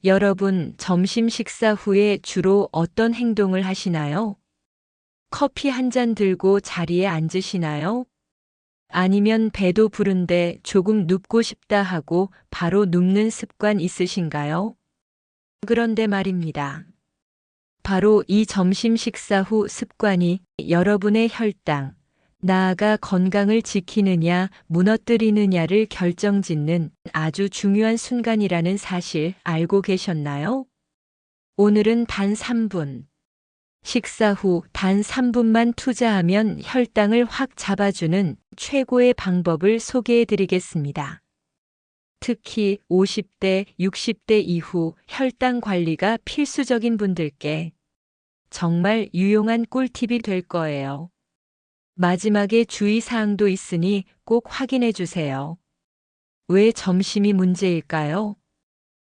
여러분, 점심 식사 후에 주로 어떤 행동을 하시나요? 커피 한 잔 들고 자리에 앉으시나요? 아니면 배도 부른데 조금 눕고 싶다 하고 바로 눕는 습관 있으신가요? 그런데 말입니다. 바로 이 점심 식사 후 습관이 여러분의 혈당, 나아가 건강을 지키느냐, 무너뜨리느냐를 결정짓는 아주 중요한 순간이라는 사실 알고 계셨나요? 오늘은 단 3분. 식사 후 단 3분만 투자하면 혈당을 확 잡아주는 최고의 방법을 소개해 드리겠습니다. 특히 50대, 60대 이후 혈당 관리가 필수적인 분들께 정말 유용한 꿀팁이 될 거예요. 마지막에 주의사항도 있으니 꼭 확인해 주세요. 왜 점심이 문제일까요?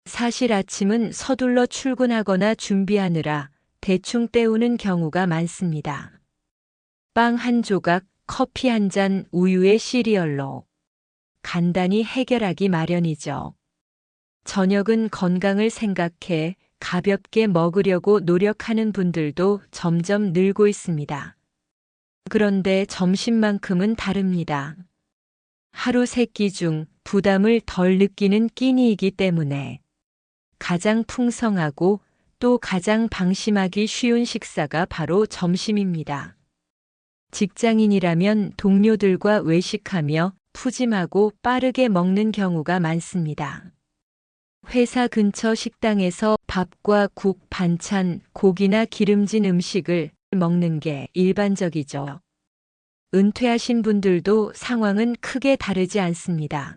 사실 아침은 서둘러 출근하거나 준비하느라 대충 때우는 경우가 많습니다. 빵 한 조각, 커피 한 잔, 우유에 시리얼로 간단히 해결하기 마련이죠. 저녁은 건강을 생각해 가볍게 먹으려고 노력하는 분들도 점점 늘고 있습니다. 그런데 점심만큼은 다릅니다. 하루 세 끼 중 부담을 덜 느끼는 끼니이기 때문에 가장 풍성하고 또 가장 방심하기 쉬운 식사가 바로 점심입니다. 직장인이라면 동료들과 외식하며 푸짐하고 빠르게 먹는 경우가 많습니다. 회사 근처 식당에서 밥과 국, 반찬, 고기나 기름진 음식을 먹는 게 일반적이죠. 은퇴하신 분들도 상황은 크게 다르지 않습니다.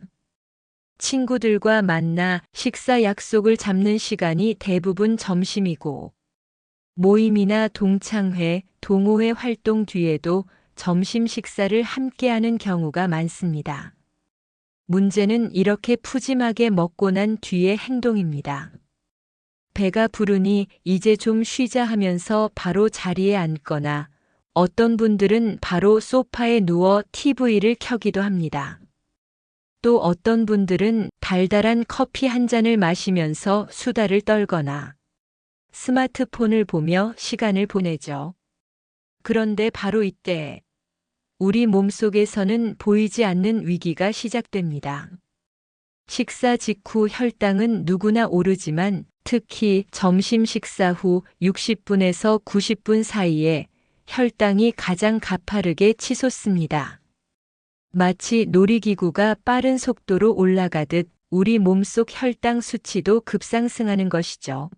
친구들과 만나 식사 약속을 잡는 시간이 대부분 점심이고, 모임이나 동창회, 동호회 활동 뒤에도 점심 식사를 함께하는 경우가 많습니다. 문제는 이렇게 푸짐하게 먹고 난 뒤의 행동입니다. 배가 부르니 이제 좀 쉬자 하면서 바로 자리에 앉거나 어떤 분들은 바로 소파에 누워 TV를 켜기도 합니다. 또 어떤 분들은 달달한 커피 한 잔을 마시면서 수다를 떨거나 스마트폰을 보며 시간을 보내죠. 그런데 바로 이때 우리 몸속에서는 보이지 않는 위기가 시작됩니다. 식사 직후 혈당은 누구나 오르지만 특히 점심 식사 후 60분에서 90분 사이에 혈당이 가장 가파르게 치솟습니다. 마치 놀이기구가 빠른 속도로 올라가듯 우리 몸속 혈당 수치도 급상승하는 것이죠.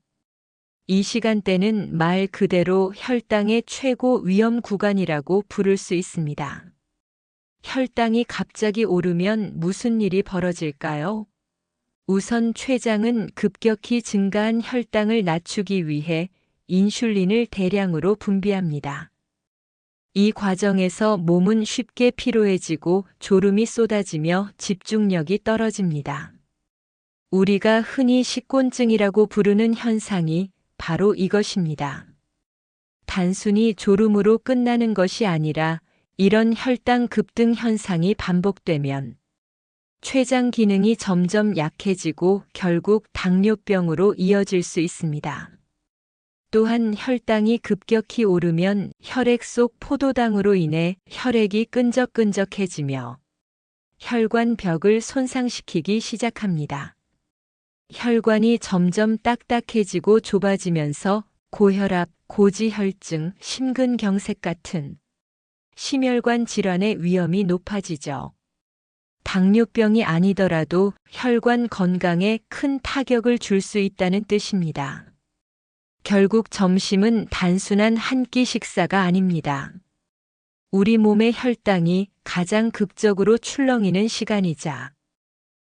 이 시간대는 말 그대로 혈당의 최고 위험 구간이라고 부를 수 있습니다. 혈당이 갑자기 오르면 무슨 일이 벌어질까요? 우선 췌장은 급격히 증가한 혈당을 낮추기 위해 인슐린을 대량으로 분비합니다. 이 과정에서 몸은 쉽게 피로해지고 졸음이 쏟아지며 집중력이 떨어집니다. 우리가 흔히 식곤증이라고 부르는 현상이 바로 이것입니다. 단순히 졸음으로 끝나는 것이 아니라 이런 혈당 급등 현상이 반복되면 췌장 기능이 점점 약해지고 결국 당뇨병으로 이어질 수 있습니다. 또한 혈당이 급격히 오르면 혈액 속 포도당으로 인해 혈액이 끈적끈적해지며 혈관 벽을 손상시키기 시작합니다. 혈관이 점점 딱딱해지고 좁아지면서 고혈압, 고지혈증, 심근경색 같은 심혈관 질환의 위험이 높아지죠. 당뇨병이 아니더라도 혈관 건강에 큰 타격을 줄 수 있다는 뜻입니다. 결국 점심은 단순한 한 끼 식사가 아닙니다. 우리 몸의 혈당이 가장 극적으로 출렁이는 시간이자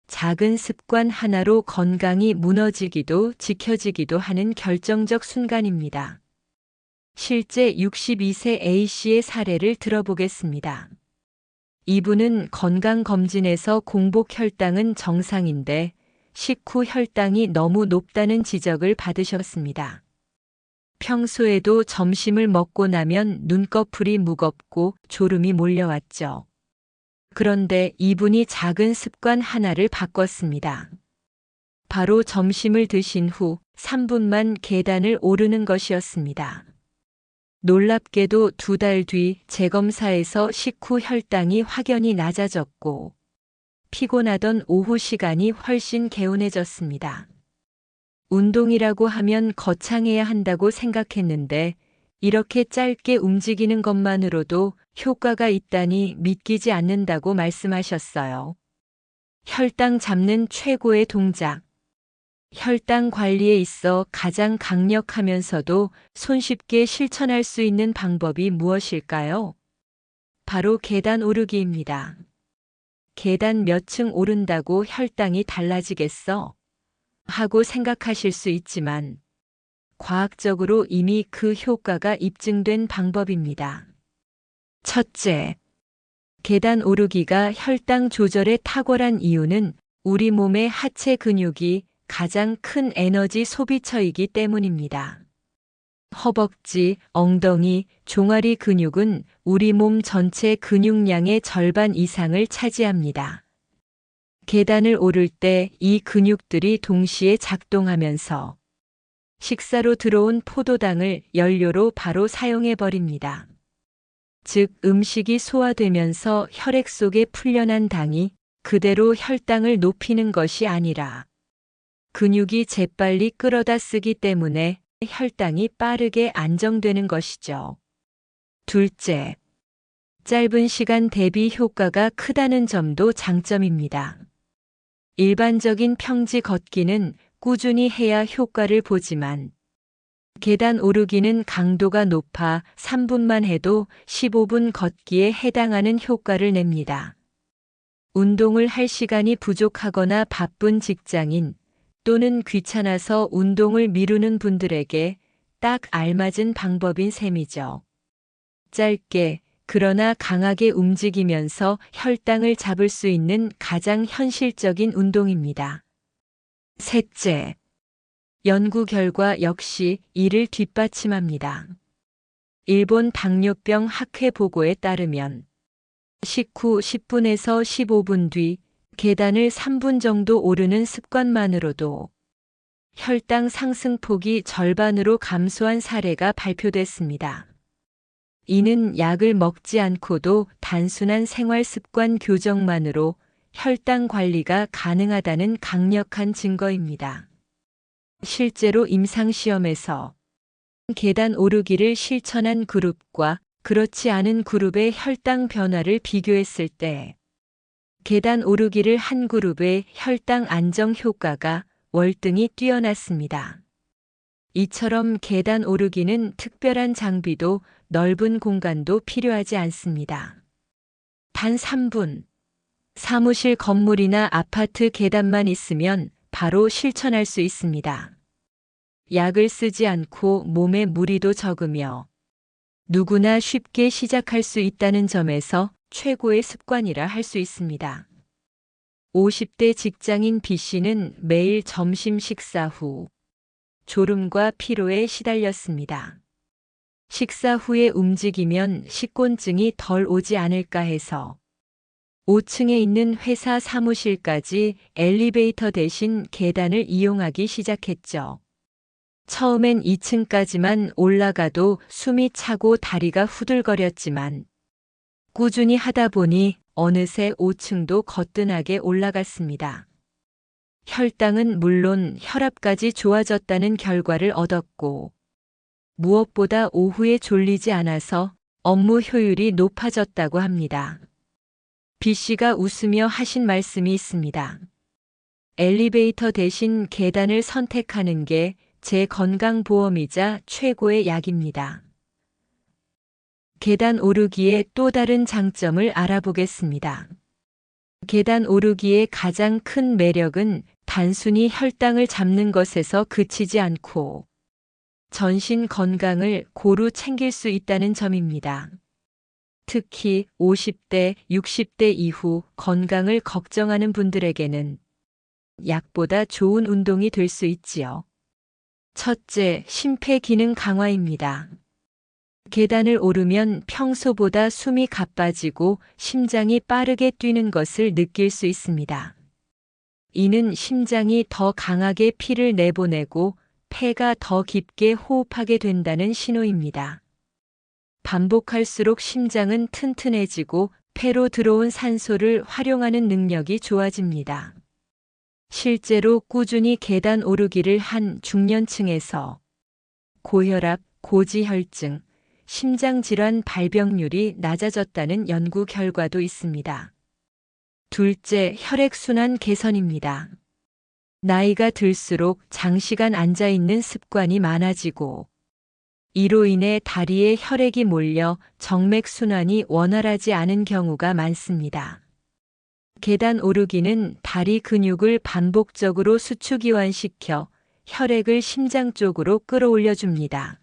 작은 습관 하나로 건강이 무너지기도 지켜지기도 하는 결정적 순간입니다. 실제 62세 A씨의 사례를 들어보겠습니다. 이분은 건강검진에서 공복 혈당은 정상인데 식후 혈당이 너무 높다는 지적을 받으셨습니다. 평소에도 점심을 먹고 나면 눈꺼풀이 무겁고 졸음이 몰려왔죠. 그런데 이분이 작은 습관 하나를 바꿨습니다. 바로 점심을 드신 후 3분만 계단을 오르는 것이었습니다. 놀랍게도 2달 뒤 재검사에서 식후 혈당이 확연히 낮아졌고 피곤하던 오후 시간이 훨씬 개운해졌습니다. 운동이라고 하면 거창해야 한다고 생각했는데 이렇게 짧게 움직이는 것만으로도 효과가 있다니 믿기지 않는다고 말씀하셨어요. 혈당 잡는 최고의 동작. 혈당 관리에 있어 가장 강력하면서도 손쉽게 실천할 수 있는 방법이 무엇일까요? 바로 계단 오르기입니다. 계단 몇 층 오른다고 혈당이 달라지겠어? 하고 생각하실 수 있지만 과학적으로 이미 그 효과가 입증된 방법입니다. 첫째, 계단 오르기가 혈당 조절에 탁월한 이유는 우리 몸의 하체 근육이 가장 큰 에너지 소비처이기 때문입니다. 허벅지, 엉덩이, 종아리 근육은 우리 몸 전체 근육량의 절반 이상을 차지합니다. 계단을 오를 때 이 근육들이 동시에 작동하면서 식사로 들어온 포도당을 연료로 바로 사용해 버립니다. 즉, 음식이 소화되면서 혈액 속에 풀려난 당이 그대로 혈당을 높이는 것이 아니라 근육이 재빨리 끌어다 쓰기 때문에 혈당이 빠르게 안정되는 것이죠. 둘째, 짧은 시간 대비 효과가 크다는 점도 장점입니다. 일반적인 평지 걷기는 꾸준히 해야 효과를 보지만 계단 오르기는 강도가 높아 3분만 해도 15분 걷기에 해당하는 효과를 냅니다. 운동을 할 시간이 부족하거나 바쁜 직장인 또는 귀찮아서 운동을 미루는 분들에게 딱 알맞은 방법인 셈이죠. 짧게 그러나 강하게 움직이면서 혈당을 잡을 수 있는 가장 현실적인 운동입니다. 셋째, 연구 결과 역시 이를 뒷받침합니다. 일본 당뇨병 학회 보고에 따르면 식후 10분에서 15분 뒤 계단을 3분 정도 오르는 습관만으로도 혈당 상승폭이 절반으로 감소한 사례가 발표됐습니다. 이는 약을 먹지 않고도 단순한 생활 습관 교정만으로 혈당 관리가 가능하다는 강력한 증거입니다. 실제로 임상시험에서 계단 오르기를 실천한 그룹과 그렇지 않은 그룹의 혈당 변화를 비교했을 때 계단 오르기를 한 그룹의 혈당 안정 효과가 월등히 뛰어났습니다. 이처럼 계단 오르기는 특별한 장비도 넓은 공간도 필요하지 않습니다. 단 3분, 사무실 건물이나 아파트 계단만 있으면 바로 실천할 수 있습니다. 약을 쓰지 않고 몸에 무리도 적으며 누구나 쉽게 시작할 수 있다는 점에서 최고의 습관이라 할 수 있습니다. 50대 직장인 B씨는 매일 점심 식사 후 졸음과 피로에 시달렸습니다. 식사 후에 움직이면 식곤증이 덜 오지 않을까 해서 5층에 있는 회사 사무실까지 엘리베이터 대신 계단을 이용하기 시작했죠. 처음엔 2층까지만 올라가도 숨이 차고 다리가 후들거렸지만 꾸준히 하다 보니 어느새 5층도 거뜬하게 올라갔습니다. 혈당은 물론 혈압까지 좋아졌다는 결과를 얻었고 무엇보다 오후에 졸리지 않아서 업무 효율이 높아졌다고 합니다. B씨가 웃으며 하신 말씀이 있습니다. 엘리베이터 대신 계단을 선택하는 게 제 건강보험이자 최고의 약입니다. 계단 오르기의 또 다른 장점을 알아보겠습니다. 계단 오르기의 가장 큰 매력은 단순히 혈당을 잡는 것에서 그치지 않고 전신 건강을 고루 챙길 수 있다는 점입니다. 특히 50대, 60대 이후 건강을 걱정하는 분들에게는 약보다 좋은 운동이 될 수 있지요. 첫째, 심폐기능 강화입니다. 계단을 오르면 평소보다 숨이 가빠지고 심장이 빠르게 뛰는 것을 느낄 수 있습니다. 이는 심장이 더 강하게 피를 내보내고 폐가 더 깊게 호흡하게 된다는 신호입니다. 반복할수록 심장은 튼튼해지고 폐로 들어온 산소를 활용하는 능력이 좋아집니다. 실제로 꾸준히 계단 오르기를 한 중년층에서 고혈압, 고지혈증, 심장질환 발병률이 낮아졌다는 연구 결과도 있습니다. 둘째, 혈액순환 개선입니다. 나이가 들수록 장시간 앉아있는 습관이 많아지고 이로 인해 다리에 혈액이 몰려 정맥순환이 원활하지 않은 경우가 많습니다. 계단 오르기는 다리 근육을 반복적으로 수축이완시켜 혈액을 심장 쪽으로 끌어올려 줍니다.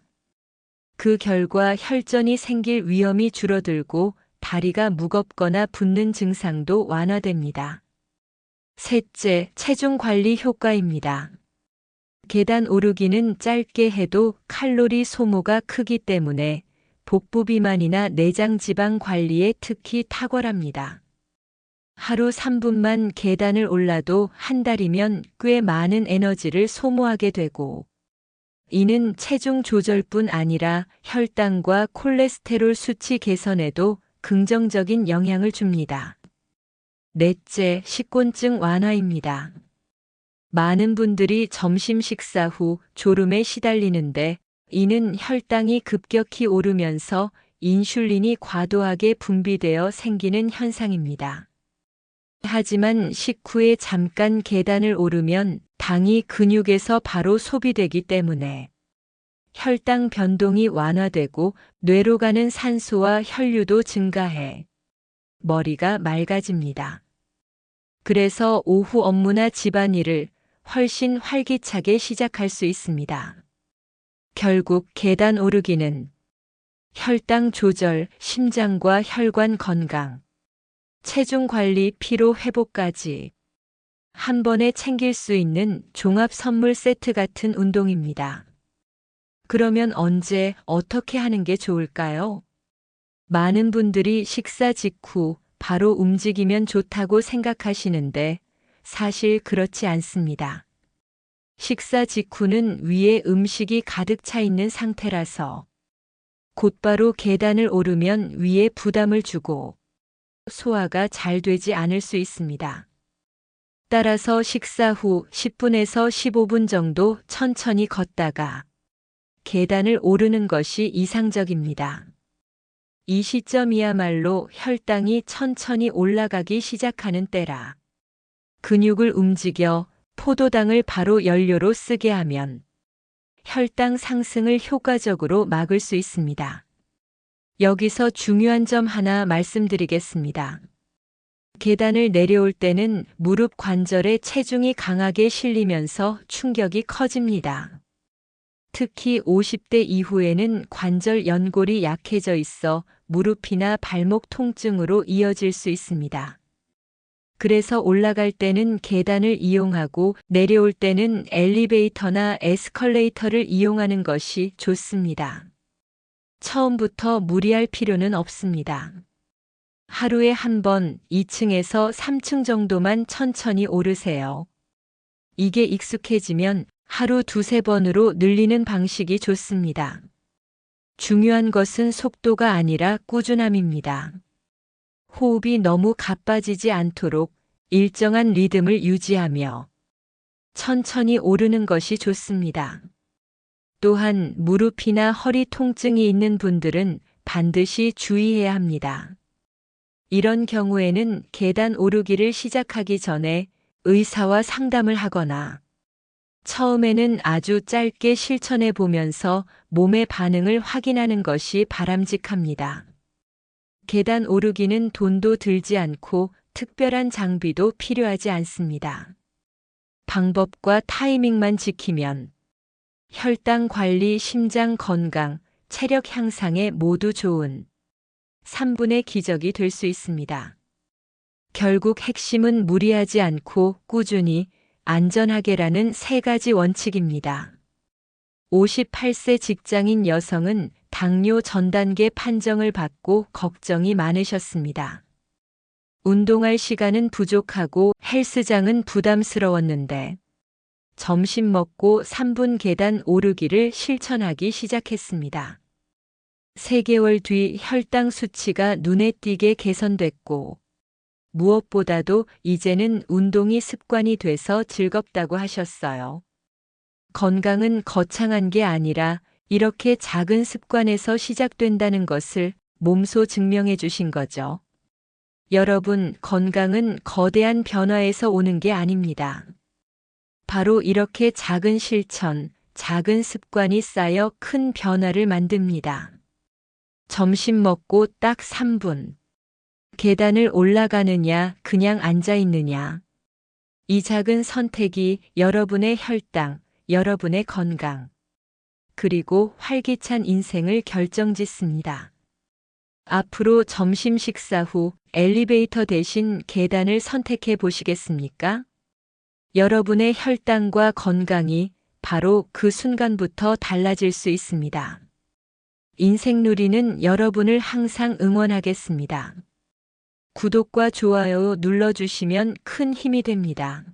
그 결과 혈전이 생길 위험이 줄어들고 다리가 무겁거나 붓는 증상도 완화됩니다. 셋째, 체중 관리 효과입니다. 계단 오르기는 짧게 해도 칼로리 소모가 크기 때문에 복부 비만이나 내장 지방 관리에 특히 탁월합니다. 하루 3분만 계단을 올라도 한 달이면 꽤 많은 에너지를 소모하게 되고, 이는 체중 조절뿐 아니라 혈당과 콜레스테롤 수치 개선에도 긍정적인 영향을 줍니다. 넷째, 식곤증 완화입니다. 많은 분들이 점심 식사 후 졸음에 시달리는데 이는 혈당이 급격히 오르면서 인슐린이 과도하게 분비되어 생기는 현상입니다. 하지만 식후에 잠깐 계단을 오르면 당이 근육에서 바로 소비되기 때문에 혈당 변동이 완화되고 뇌로 가는 산소와 혈류도 증가해 머리가 맑아집니다. 그래서 오후 업무나 집안일을 훨씬 활기차게 시작할 수 있습니다. 결국 계단 오르기는 혈당 조절, 심장과 혈관 건강, 체중 관리, 피로 회복까지 한 번에 챙길 수 있는 종합 선물 세트 같은 운동입니다. 그러면 언제, 어떻게 하는 게 좋을까요? 많은 분들이 식사 직후 바로 움직이면 좋다고 생각하시는데 사실 그렇지 않습니다. 식사 직후는 위에 음식이 가득 차 있는 상태라서 곧바로 계단을 오르면 위에 부담을 주고 소화가 잘 되지 않을 수 있습니다. 따라서 식사 후 10분에서 15분 정도 천천히 걷다가 계단을 오르는 것이 이상적입니다. 이 시점이야말로 혈당이 천천히 올라가기 시작하는 때라 근육을 움직여 포도당을 바로 연료로 쓰게 하면 혈당 상승을 효과적으로 막을 수 있습니다. 여기서 중요한 점 하나 말씀드리겠습니다. 계단을 내려올 때는 무릎 관절에 체중이 강하게 실리면서 충격이 커집니다. 특히 50대 이후에는 관절 연골이 약해져 있어 무릎이나 발목 통증으로 이어질 수 있습니다. 그래서 올라갈 때는 계단을 이용하고 내려올 때는 엘리베이터나 에스컬레이터를 이용하는 것이 좋습니다. 처음부터 무리할 필요는 없습니다. 하루에 한 번 2층에서 3층 정도만 천천히 오르세요. 이게 익숙해지면 하루 2~3번으로 늘리는 방식이 좋습니다. 중요한 것은 속도가 아니라 꾸준함입니다. 호흡이 너무 가빠지지 않도록 일정한 리듬을 유지하며 천천히 오르는 것이 좋습니다. 또한 무릎이나 허리 통증이 있는 분들은 반드시 주의해야 합니다. 이런 경우에는 계단 오르기를 시작하기 전에 의사와 상담을 하거나 처음에는 아주 짧게 실천해 보면서 몸의 반응을 확인하는 것이 바람직합니다. 계단 오르기는 돈도 들지 않고 특별한 장비도 필요하지 않습니다. 방법과 타이밍만 지키면 혈당 관리, 심장 건강, 체력 향상에 모두 좋은 3분의 기적이 될 수 있습니다. 결국 핵심은 무리하지 않고 꾸준히 안전하게라는 3가지 원칙입니다. 58세 직장인 여성은 당뇨 전 단계 판정을 받고 걱정이 많으셨습니다. 운동할 시간은 부족하고 헬스장은 부담스러웠는데 점심 먹고 3분 계단 오르기를 실천하기 시작했습니다. 3개월 뒤 혈당 수치가 눈에 띄게 개선됐고 무엇보다도 이제는 운동이 습관이 돼서 즐겁다고 하셨어요. 건강은 거창한 게 아니라 이렇게 작은 습관에서 시작된다는 것을 몸소 증명해 주신 거죠. 여러분, 건강은 거대한 변화에서 오는 게 아닙니다. 바로 이렇게 작은 실천, 작은 습관이 쌓여 큰 변화를 만듭니다. 점심 먹고 딱 3분. 계단을 올라가느냐, 그냥 앉아 있느냐. 이 작은 선택이 여러분의 혈당, 여러분의 건강, 그리고 활기찬 인생을 결정짓습니다. 앞으로 점심 식사 후 엘리베이터 대신 계단을 선택해 보시겠습니까? 여러분의 혈당과 건강이 바로 그 순간부터 달라질 수 있습니다. 인생누리는 여러분을 항상 응원하겠습니다. 구독과 좋아요 눌러주시면 큰 힘이 됩니다.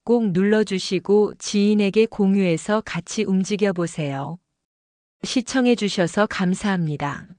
꼭 눌러주시고 지인에게 공유해서 같이 움직여 보세요. 시청해 주셔서 감사합니다.